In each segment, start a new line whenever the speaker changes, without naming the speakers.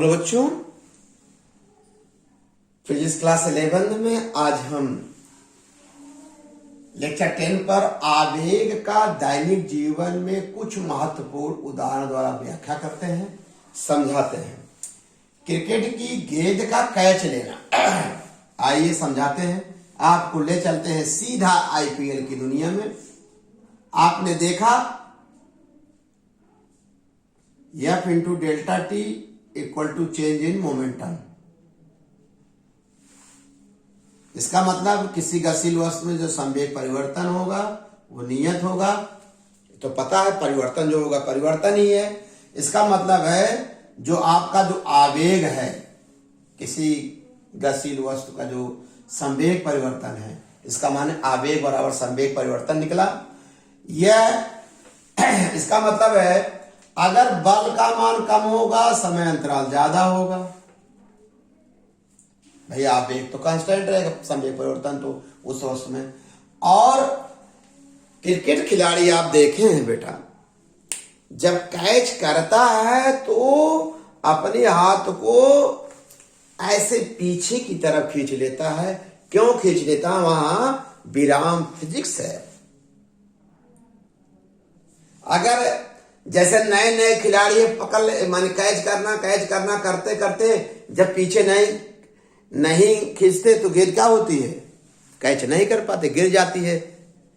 Hello बच्चों, physics class 11 में आज हम लेक्चर 10 पर आवेग का दैनिक जीवन में कुछ महत्वपूर्ण उदाहरण द्वारा व्याख्या करते हैं, समझाते हैं। क्रिकेट की गेंद का कैच लेना आइए समझाते हैं। आपको ले चलते हैं सीधा आईपीएल की दुनिया में। आपने देखा F into delta T equal to change in momentum. इसका मतलब किसी गतिशील वस्तु में जो संवेग परिवर्तन होगा वो नियत होगा। तो पता है परिवर्तन जो होगा परिवर्तन ही है। इसका मतलब है जो आपका जो आवेग है, किसी गतिशील वस्तु का जो संवेग परिवर्तन है, इसका माने आवेग बराबर संवेग परिवर्तन निकला। यह इसका मतलब है अगर बल का मान कम होगा समय अंतराल ज्यादा होगा। भैया आवेग तो कांस्टेंट रहेगा, संवेग परिवर्तन तो उस वस्तु में। और क्रिकेट खिलाड़ी आप देखे हैं बेटा, जब कैच करता है तो अपने हाथ को ऐसे पीछे की तरफ खींच लेता है। क्यों खींच लेता है? वहां विराम फिजिक्स है। अगर जैसे नए नए खिलाड़ी पकड़ माने कैच करना करते करते जब पीछे नहीं खींचते तो गेंद क्या होती है? कैच नहीं कर पाते, गिर जाती है।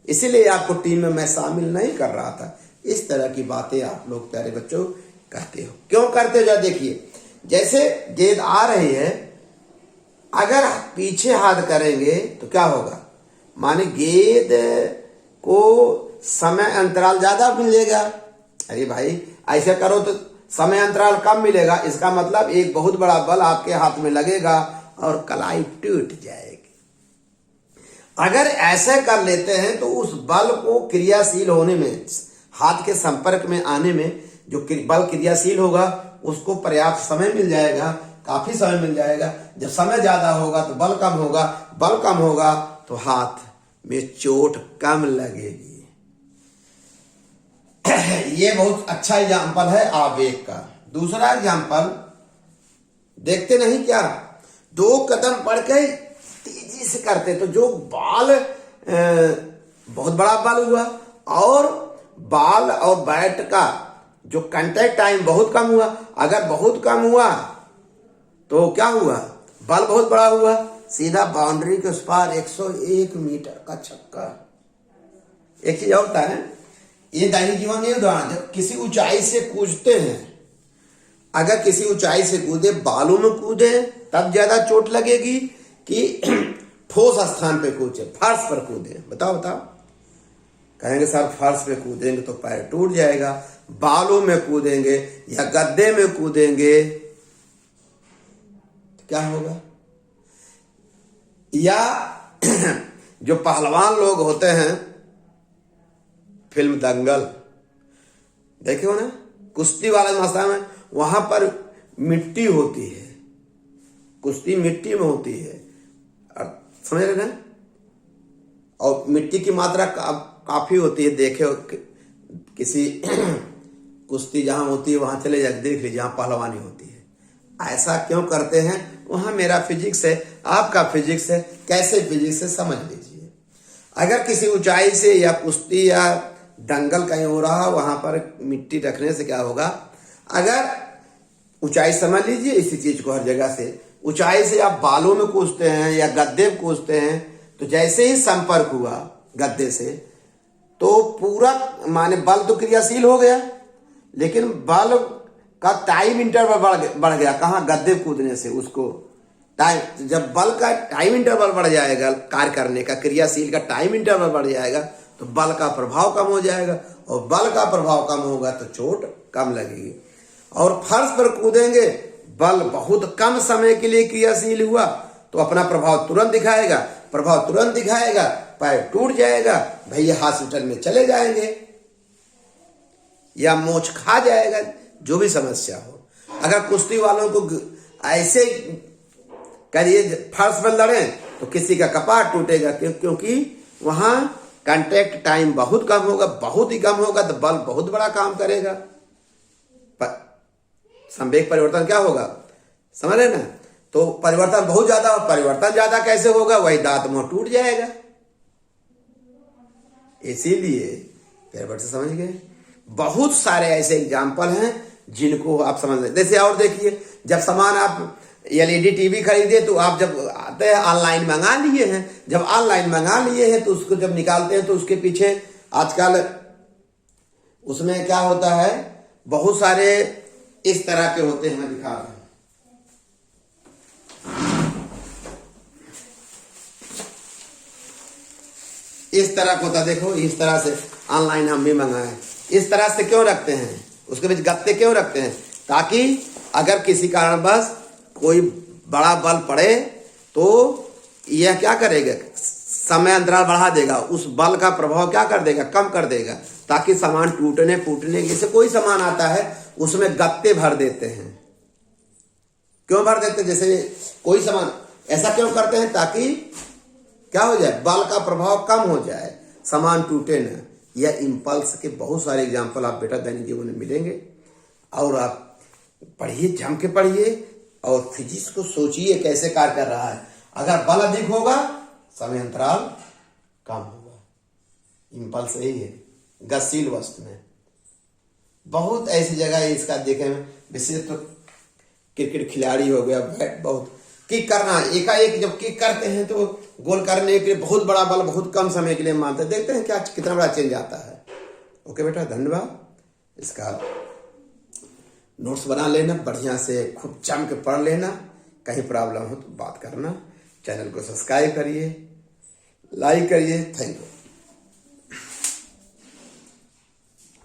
इसीलिए आपको टीम में मैं शामिल नहीं कर रहा था। इस तरह की बातें आप लोग प्यारे बच्चों कहते हो। क्यों करते हो? जरा देखिए, जैसे गेंद आ रही है, अगर पीछे हाथ करेंगे तो क्या होगा? माने गेंद को समय अंतराल ज्यादा मिलेगा। अरे भाई ऐसे करो तो समय अंतराल कम मिलेगा। इसका मतलब एक बहुत बड़ा बल आपके हाथ में लगेगा और कलाई टूट जाएगी। अगर ऐसे कर लेते हैं तो उस बल को क्रियाशील होने में, हाथ के संपर्क में आने में जो बल क्रियाशील होगा उसको पर्याप्त समय मिल जाएगा, काफी समय मिल जाएगा। जब समय ज्यादा होगा तो बल कम होगा, बल कम होगा तो हाथ में चोट कम लगेगी। ये बहुत अच्छा एग्जाम्पल है आवेग का। दूसरा एग्जाम्पल देखते नहीं क्या, 2 कदम बढ़ के तेजी से करते तो जो बाल बहुत बड़ा बाल हुआ और बाल और बैट का जो कांटेक्ट टाइम बहुत कम हुआ। अगर बहुत कम हुआ तो क्या हुआ? बल बहुत बड़ा हुआ, सीधा बाउंड्री के उस पार 101 मीटर का छक्का। एक चीज और होता है, ये दैनिक जीवन में उदाहरण, जब किसी ऊंचाई से कूदते हैं, अगर किसी ऊंचाई से कूदे, बालू में कूदे तब ज्यादा चोट लगेगी कि ठोस स्थान पे कूदे, फर्श पर कूदे? बताओ। कहेंगे सर फर्श पे कूदेंगे तो पैर टूट जाएगा। बालू में कूदेंगे या गद्दे में कूदेंगे तो क्या होगा? या जो पहलवान लोग होते हैं, फिल्म दंगल देखे हो ना, कुश्ती वाले मसाला में, वहां पर मिट्टी होती है, कुश्ती मिट्टी में होती है, समझ रहे ना? और मिट्टी की मात्रा काफी होती है। देखे हो किसी कुश्ती जहां होती है वहां चले जाके देख लीजिए, जहां पहलवानी होती है। ऐसा क्यों करते हैं? वहां मेरा फिजिक्स है, आपका फिजिक्स है। कैसे फिजिक्स है समझ लीजिए। अगर किसी ऊंचाई से या कुश्ती या दंगल कहीं हो रहा, वहां पर मिट्टी रखने से क्या होगा? अगर ऊंचाई समझ लीजिए इसी चीज को, हर जगह से ऊंचाई से आप बालों में कूदते हैं या गद्दे में कूदते हैं, तो जैसे ही संपर्क हुआ गद्दे से तो पूरा माने बल तो क्रियाशील हो गया, लेकिन बल का टाइम इंटरवल बढ़ गया। कहाँ? गद्दे कूदने से उसको टाइम, जब बल का टाइम इंटरवल बढ़ जाएगा, कार्य करने का क्रियाशील का टाइम इंटरवल बढ़ जाएगा तो बल का प्रभाव कम हो जाएगा, और बल का प्रभाव कम होगा तो चोट कम लगेगी। और फर्श पर कूदेंगे, बल बहुत कम समय के लिए क्रियाशील हुआ तो अपना प्रभाव तुरंत दिखाएगा, पैर टूट जाएगा, भैया हॉस्पिटल में चले जाएंगे या मोच खा जाएगा, जो भी समस्या हो। अगर कुश्ती वालों को ऐसे करिए फर्श पर लड़े तो किसी का कपार टूटेगा, क्योंकि वहां कांटेक्ट टाइम बहुत कम होगा, बहुत ही कम होगा तो बल बहुत बड़ा काम करेगा। संवेग परिवर्तन क्या होगा? समझ रहे ना। तो परिवर्तन बहुत ज्यादा, और परिवर्तन ज्यादा कैसे होगा, वही दांत मुंह टूट जाएगा। इसीलिए प्यारे बच्चे समझ गए, बहुत सारे ऐसे एग्जाम्पल हैं जिनको आप समझ लें। जैसे और देखिए, जब सामान आप एलईडी टीवी खरीदे तो आप जब आते हैं ऑनलाइन मंगा लिए हैं, जब ऑनलाइन मंगा लिए हैं तो उसको जब निकालते हैं तो उसके पीछे आजकल उसमें क्या होता है, बहुत सारे इस तरह के होते हैं, मैं दिखा रहा हूं। इस तरह का होता है, देखो इस तरह से ऑनलाइन हम भी मंगाए, इस तरह से क्यों रखते हैं, उसके बीच गत्ते क्यों रखते हैं, ताकि अगर किसी कारणवश कोई बड़ा बल पड़े तो यह क्या करेगा, समय अंतराल बढ़ा देगा, उस बल का प्रभाव क्या कर देगा, कम कर देगा, ताकि सामान टूटने फूटने, जैसे कोई सामान आता है उसमें गत्ते भर देते हैं। क्यों भर देते हैं, जैसे कोई सामान ऐसा क्यों करते हैं, ताकि क्या हो जाए, बल का प्रभाव कम हो जाए, सामान टूटे न। यह इंपल्स के बहुत सारे एग्जाम्पल आप बेटा दैनिक जीवन में मिलेंगे। और आप पढ़िए, जम के पढ़िए, और फिजिक्स को सोचिए कैसे कार्य कर रहा है। अगर बल अधिक होगा, समय अंतराल कम होगा। इंपल्स यही है गतिशील वस्तु में। बहुत ऐसी जगह है इसका देखे में, विशेष तो क्रिकेट खिलाड़ी हो गया, बैट बहुत किक करना, एकाएक जब किक करते हैं तो गोल करने के लिए बहुत बड़ा बल बहुत कम समय के लिए मानते हैं। देखते हैं क्या कितना बड़ा चेंज आता है। ओके बेटा, धन्यवाद। इसका नोट्स बना लेना, बढ़िया से खूब जम के पढ़ लेना। कहीं प्रॉब्लम हो तो बात करना। चैनल को सब्सक्राइब करिए, लाइक करिए। Thank you.